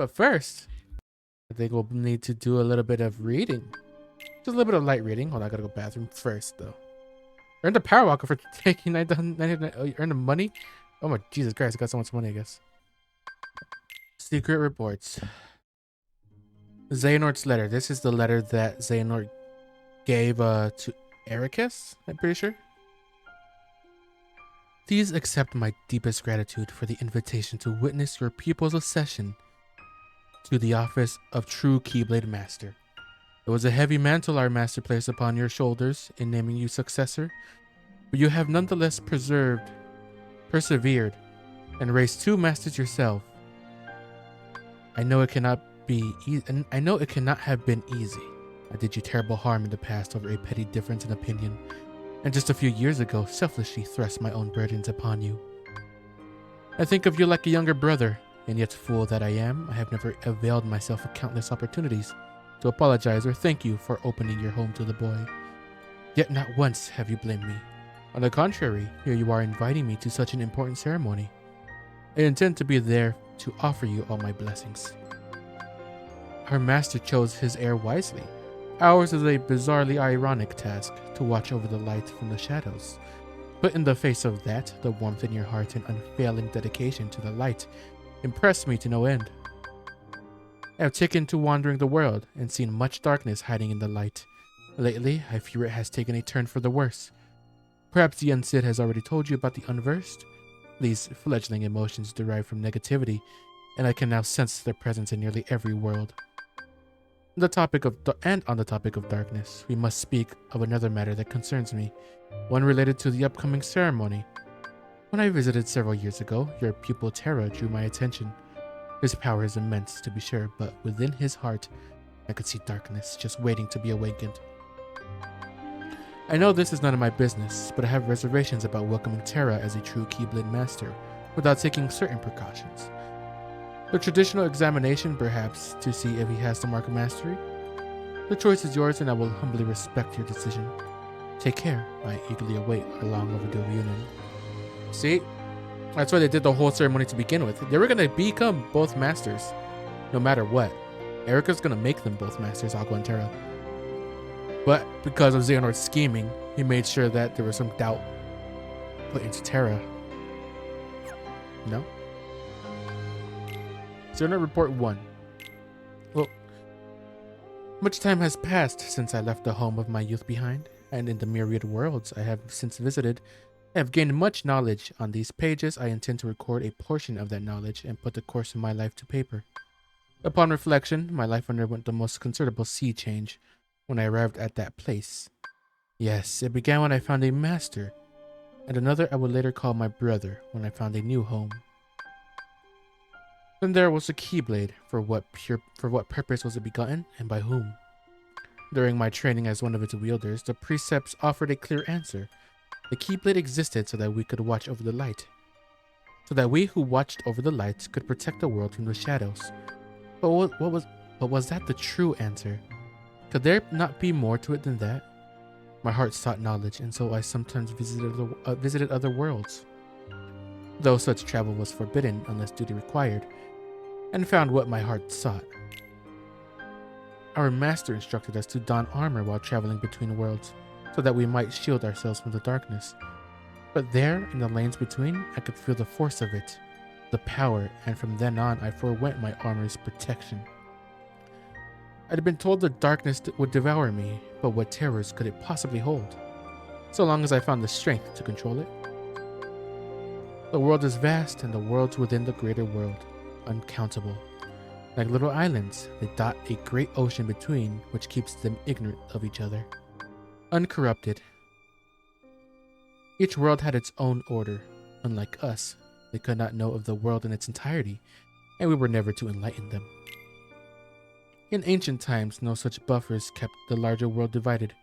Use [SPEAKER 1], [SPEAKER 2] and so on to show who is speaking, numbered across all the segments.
[SPEAKER 1] But first, I think we'll need to do a little bit of reading. Just a little bit of light reading. Hold on, I gotta go bathroom first, though. Earned a power walker for taking 999. Oh, you earned the money? Oh my Jesus Christ, I got so much money, I guess. Secret reports. Xehanort's letter. This is the letter that Xehanort gave to Ericus, I'm pretty sure. Please accept my deepest gratitude for the invitation to witness your pupil's accession to the office of true Keyblade Master. It was a heavy mantle our master placed upon your shoulders in naming you successor, but you have nonetheless persevered, and raised two masters yourself. I know it cannot have been easy. I did you terrible harm in the past over a petty difference in opinion, and just a few years ago selfishly thrust my own burdens upon you. I think of you like a younger brother, and yet fool that I am, I have never availed myself of countless opportunities to apologize or thank you for opening your home to the boy. Yet not once have you blamed me. On the contrary, here you are inviting me to such an important ceremony. I intend to be there to offer you all my blessings. Our master chose his heir wisely. Ours is a bizarrely ironic task to watch over the light from the shadows. But in the face of that, the warmth in your heart and unfailing dedication to the light impressed me to no end. I have taken to wandering the world and seen much darkness hiding in the light. Lately, I fear it has taken a turn for the worse. Perhaps the Uncid has already told you about the Unversed. These fledgling emotions derive from negativity, and I can now sense their presence in nearly every world. On the topic of darkness, we must speak of another matter that concerns me, one related to the upcoming ceremony. When I visited several years ago, your pupil Terra drew my attention. His power is immense, to be sure, but within his heart, I could see darkness just waiting to be awakened. I know this is none of my business, but I have reservations about welcoming Terra as a true Keyblade Master without taking certain precautions. The traditional examination, perhaps, to see if he has the mark of mastery? The choice is yours, and I will humbly respect your decision. Take care. I eagerly await our long overdue reunion. See? That's why they did the whole ceremony to begin with. They were going to become both masters, no matter what. Erica's going to make them both masters, Aqua and Terra. But because of Xehanort's scheming, he made sure that there was some doubt put into Terra. No? Xehanort Report 1. Well, much time has passed since I left the home of my youth behind, and in the myriad worlds I have since visited, I have gained much knowledge. On these pages, I intend to record a portion of that knowledge and put the course of my life to paper. Upon reflection, my life underwent the most considerable sea change when I arrived at that place. Yes, it began when I found a master, and another I would later call my brother when I found a new home. Then there was the Keyblade. For what purpose was it begotten, and by whom? During my training as one of its wielders, the precepts offered a clear answer. The Keyblade existed so that we could watch over the light. So that we who watched over the light could protect the world from the shadows. But was that the true answer? Could there not be more to it than that? My heart sought knowledge, and so I sometimes visited other worlds, though such travel was forbidden unless duty required, and found what my heart sought. Our master instructed us to don armor while traveling between worlds, so that we might shield ourselves from the darkness. But there, in the lanes between, I could feel the force of it, the power, and from then on I forewent my armor's protection. I had been told the darkness would devour me, but what terrors could it possibly hold, so long as I found the strength to control it? The world is vast, and the worlds within the greater world, uncountable. Like little islands, they dot a great ocean between, which keeps them ignorant of each other. Uncorrupted. Each world had its own order. Unlike us, they could not know of the world in its entirety, and we were never to enlighten them. In ancient times, no such buffers kept the larger world divided.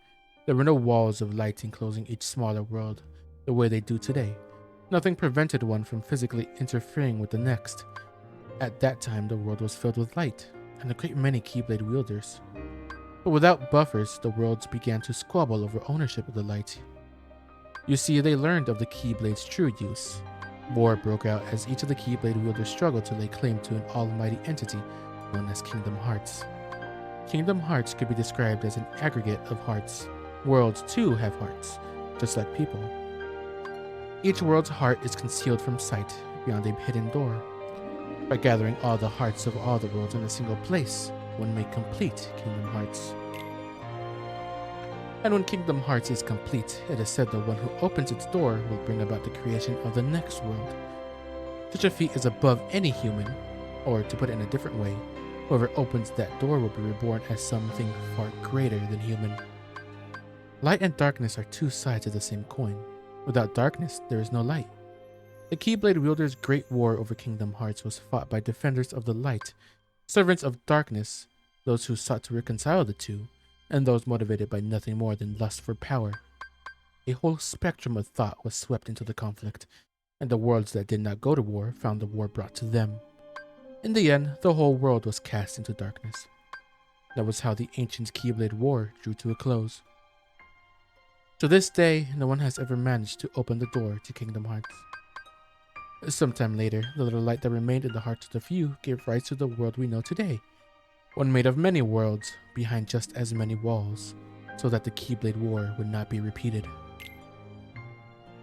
[SPEAKER 1] There were no walls of light enclosing each smaller world, the way they do today. Nothing prevented one from physically interfering with the next. At that time, the world was filled with light, and a great many Keyblade wielders. But without buffers, the worlds began to squabble over ownership of the light. You see, they learned of the Keyblade's true use. War broke out as each of the Keyblade wielders struggled to lay claim to an almighty entity known as Kingdom Hearts. Kingdom Hearts could be described as an aggregate of hearts. Worlds too have hearts, just like people. Each world's heart is concealed from sight beyond a hidden door. By gathering all the hearts of all the worlds in a single place, one may complete Kingdom Hearts. And when Kingdom Hearts is complete, it is said the one who opens its door will bring about the creation of the next world. Such a feat is above any human, or to put it in a different way, whoever opens that door will be reborn as something far greater than human. Light and darkness are two sides of the same coin. Without darkness, there is no light. The Keyblade wielders' great war over Kingdom Hearts was fought by defenders of the light, servants of darkness, those who sought to reconcile the two, and those motivated by nothing more than lust for power. A whole spectrum of thought was swept into the conflict, and the worlds that did not go to war found the war brought to them. In the end, the whole world was cast into darkness. That was how the ancient Keyblade War drew to a close. To this day, no one has ever managed to open the door to Kingdom Hearts. Sometime later, the little light that remained in the hearts of the few gave rise to the world we know today. One made of many worlds, behind just as many walls, so that the Keyblade War would not be repeated.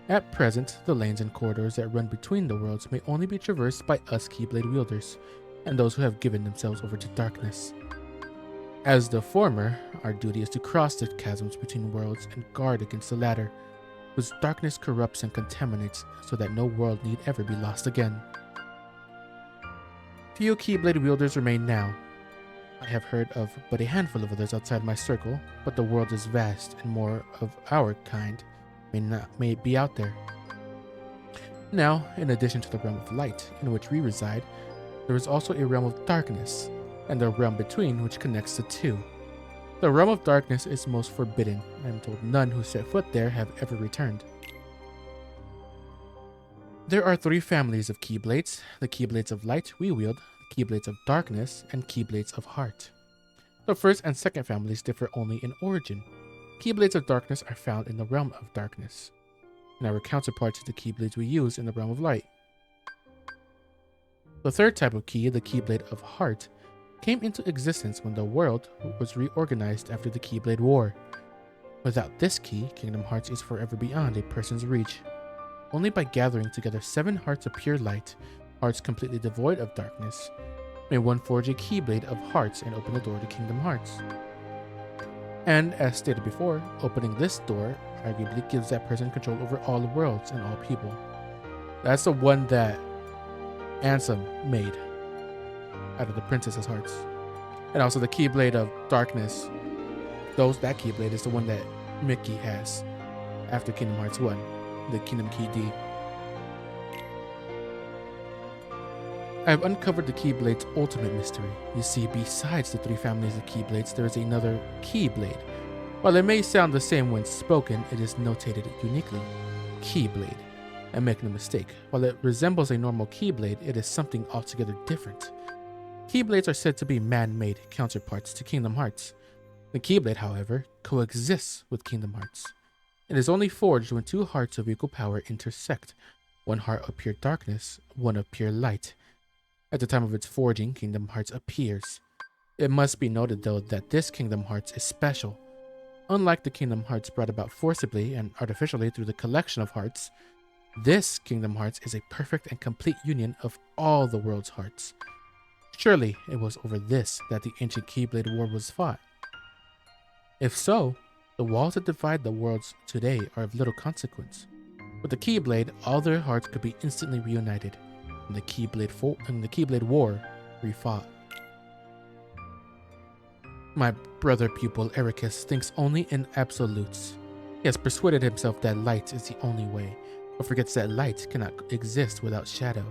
[SPEAKER 1] At present, the lanes and corridors that run between the worlds may only be traversed by us Keyblade wielders, and those who have given themselves over to darkness. As the former, our duty is to cross the chasms between worlds and guard against the latter, whose darkness corrupts and contaminates so that no world need ever be lost again. Few Keyblade wielders remain now. I have heard of but a handful of others outside my circle, but the world is vast and more of our kind may be out there. Now, in addition to the realm of light in which we reside, there is also a realm of darkness, and the realm between which connects the two. The realm of darkness is most forbidden. I am told none who set foot there have ever returned. There are three families of Keyblades: the Keyblades of Light we wield, the Keyblades of Darkness, and Keyblades of Heart. The first and second families differ only in origin. Keyblades of Darkness are found in the realm of darkness, and our counterparts to the Keyblades we use in the realm of light. The third type of key, the Keyblade of Heart, came into existence when the world was reorganized after the Keyblade War. Without this key, Kingdom Hearts is forever beyond a person's reach. Only by gathering together 7 hearts of pure light, hearts completely devoid of darkness, may one forge a Keyblade of Hearts and open the door to Kingdom Hearts. And as stated before, opening this door arguably gives that person control over all the worlds and all people. That's the one that Ansem made out of the Princess's Hearts. And also the Keyblade of Darkness. That Keyblade is the one that Mickey has after Kingdom Hearts 1, the Kingdom Key D. I have uncovered the Keyblade's ultimate mystery. You see, besides the 3 families of Keyblades, there is another Keyblade. While it may sound the same when spoken, it is notated uniquely. Keyblade. And make no mistake, while it resembles a normal Keyblade, it is something altogether different. Keyblades are said to be man-made counterparts to Kingdom Hearts. The Keyblade, however, coexists with Kingdom Hearts. It is only forged when 2 hearts of equal power intersect, 1 heart of pure darkness, 1 of pure light. At the time of its forging, Kingdom Hearts appears. It must be noted, though, that this Kingdom Hearts is special. Unlike the Kingdom Hearts brought about forcibly and artificially through the collection of hearts, this Kingdom Hearts is a perfect and complete union of all the world's hearts. Surely it was over this that the ancient Keyblade War was fought. If so, the walls that divide the worlds today are of little consequence. With the Keyblade, all their hearts could be instantly reunited, and the Keyblade War refought. My brother pupil Ericus thinks only in absolutes. He has persuaded himself that light is the only way, but forgets that light cannot exist without shadow.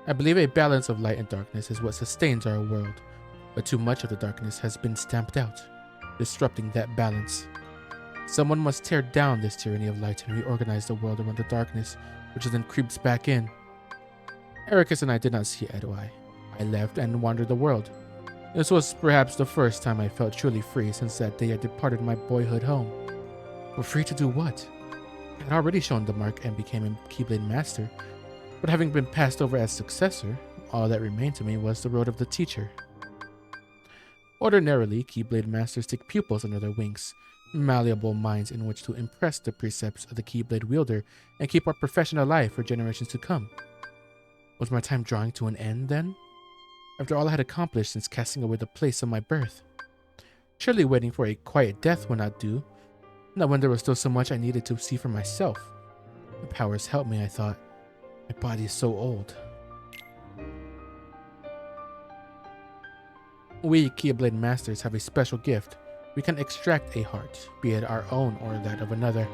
[SPEAKER 1] I believe a balance of light and darkness is what sustains our world, but too much of the darkness has been stamped out, disrupting that balance. Someone must tear down this tyranny of light and reorganize the world around the darkness, which then creeps back in. Ericus and I did not see eye to eye. I left and wandered the world. This was perhaps the first time I felt truly free since that day I departed my boyhood home. But free to do what? I had already shown the mark and became a Keyblade Master. But having been passed over as successor, all that remained to me was the road of the teacher. Ordinarily, Keyblade Masters take pupils under their wings, malleable minds in which to impress the precepts of the Keyblade wielder and keep our profession alive for generations to come. Was my time drawing to an end then? After all I had accomplished since casting away the place of my birth? Surely waiting for a quiet death would not do, not when there was still so much I needed to see for myself. The powers help me, I thought. My body is so old. We Keyblade Masters have a special gift. We can extract a heart, be it our own or that of another.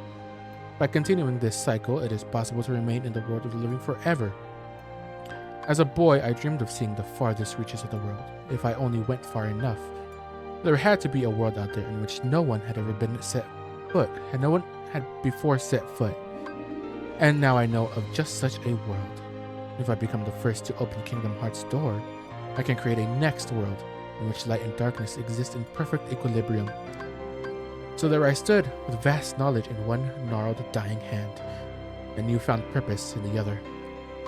[SPEAKER 1] By continuing this cycle, it is possible to remain in the world of the living forever. As a boy, I dreamed of seeing the farthest reaches of the world, if I only went far enough. There had to be a world out there in which no one had ever been set foot, and no one had before set foot. And now I know of just such a world. If I become the first to open Kingdom Heart's door, I can create a next world in which light and darkness exist in perfect equilibrium. So there I stood, with vast knowledge in one gnarled, dying hand, and newfound purpose in the other.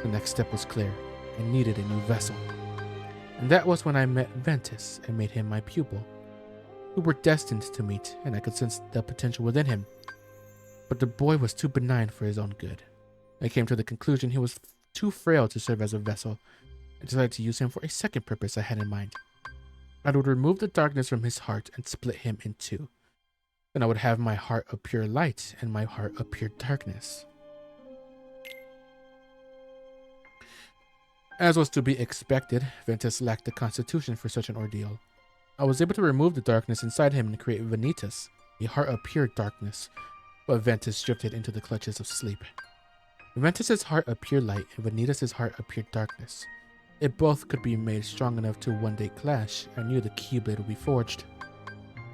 [SPEAKER 1] The next step was clear. I needed a new vessel. And that was when I met Ventus and made him my pupil. We were destined to meet, and I could sense the potential within him. But the boy was too benign for his own good. I came to the conclusion he was too frail to serve as a vessel, and decided to use him for a second purpose I had in mind. I would remove the darkness from his heart and split him in two. Then I would have my heart of pure light and my heart of pure darkness. As was to be expected, Ventus lacked the constitution for such an ordeal. I was able to remove the darkness inside him and create Vanitas, a heart of pure darkness, but Ventus drifted into the clutches of sleep. Ventus's heart of pure light and Vanitas' heart of pure darkness. If both could be made strong enough to one day clash, I knew the Keyblade would be forged.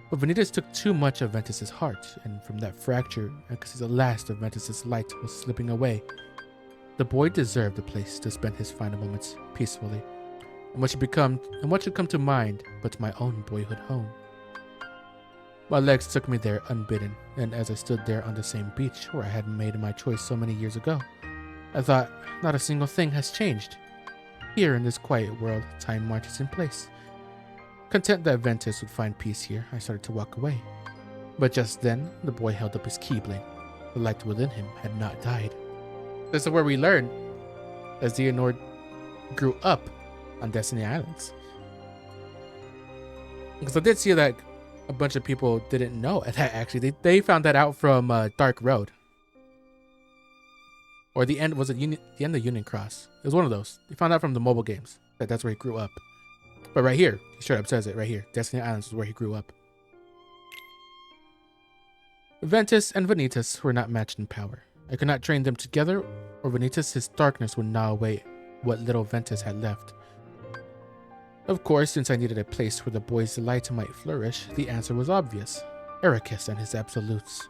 [SPEAKER 1] But Vanitas took too much of Ventus's heart, and from that fracture, I could see the last of Ventus's light was slipping away. The boy deserved a place to spend his final moments peacefully, and what should come to mind but my own boyhood home. My legs took me there unbidden, and as I stood there on the same beach where I had made my choice so many years ago, I thought, not a single thing has changed. Here in this quiet world, time marches in place. Content that Ventus would find peace here, I started to walk away. But just then, the boy held up his Keyblade. The light within him had not died. This is where we learn that Xehanort grew up on Destiny Islands. Because I did see that a bunch of people didn't know that actually. They found that out from Dark Road. Or the end, was it the end of Union Cross? It was one of those. They found out from the mobile games that's where he grew up. But right here, he straight up says it right here. Destiny Islands is where he grew up. Ventus and Vanitas were not matched in power. I could not train them together, or Vanitas' darkness would gnaw away what little Ventus had left. Of course, since I needed a place where the boy's light might flourish, the answer was obvious. Ericus and his absolutes.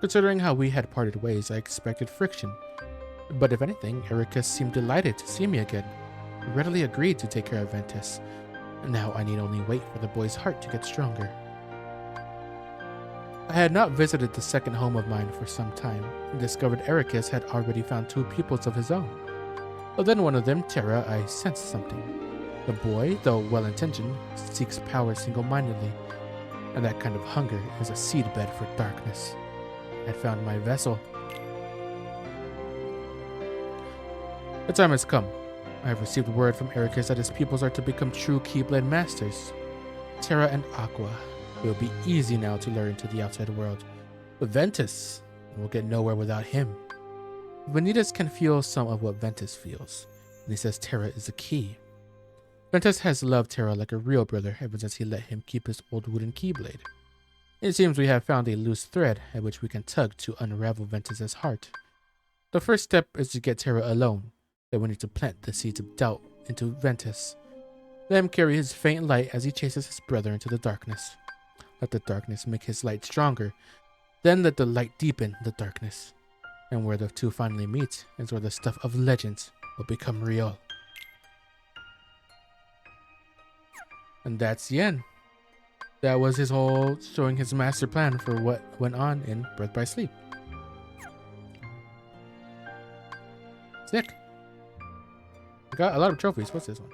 [SPEAKER 1] Considering how we had parted ways, I expected friction. But if anything, Ericus seemed delighted to see me again. He readily agreed to take care of Ventus. And now I need only wait for the boy's heart to get stronger. I had not visited the second home of mine for some time, and discovered Ericus had already found two pupils of his own. Within one of them, Terra, I sensed something. The boy, though well-intentioned, seeks power single-mindedly, and that kind of hunger is a seedbed for darkness. I had found my vessel. The time has come. I have received word from Ericus that his pupils are to become true Keyblade Masters. Terra and Aqua. It will be easy now to lure into the outside world. But Ventus, we'll get nowhere without him. Vanitas can feel some of what Ventus feels, and he says Terra is the key. Ventus has loved Terra like a real brother ever since he let him keep his old wooden Keyblade. It seems we have found a loose thread at which we can tug to unravel Ventus's heart. The first step is to get Terra alone. Then we need to plant the seeds of doubt into Ventus. Let him carry his faint light as he chases his brother into the darkness. Let the darkness make his light stronger. Then let the light deepen the darkness. And where the two finally meet is where the stuff of legends will become real. And that's the end. That was his whole showing his master plan for what went on in Birth by Sleep. Sick. I got a lot of trophies. What's this one?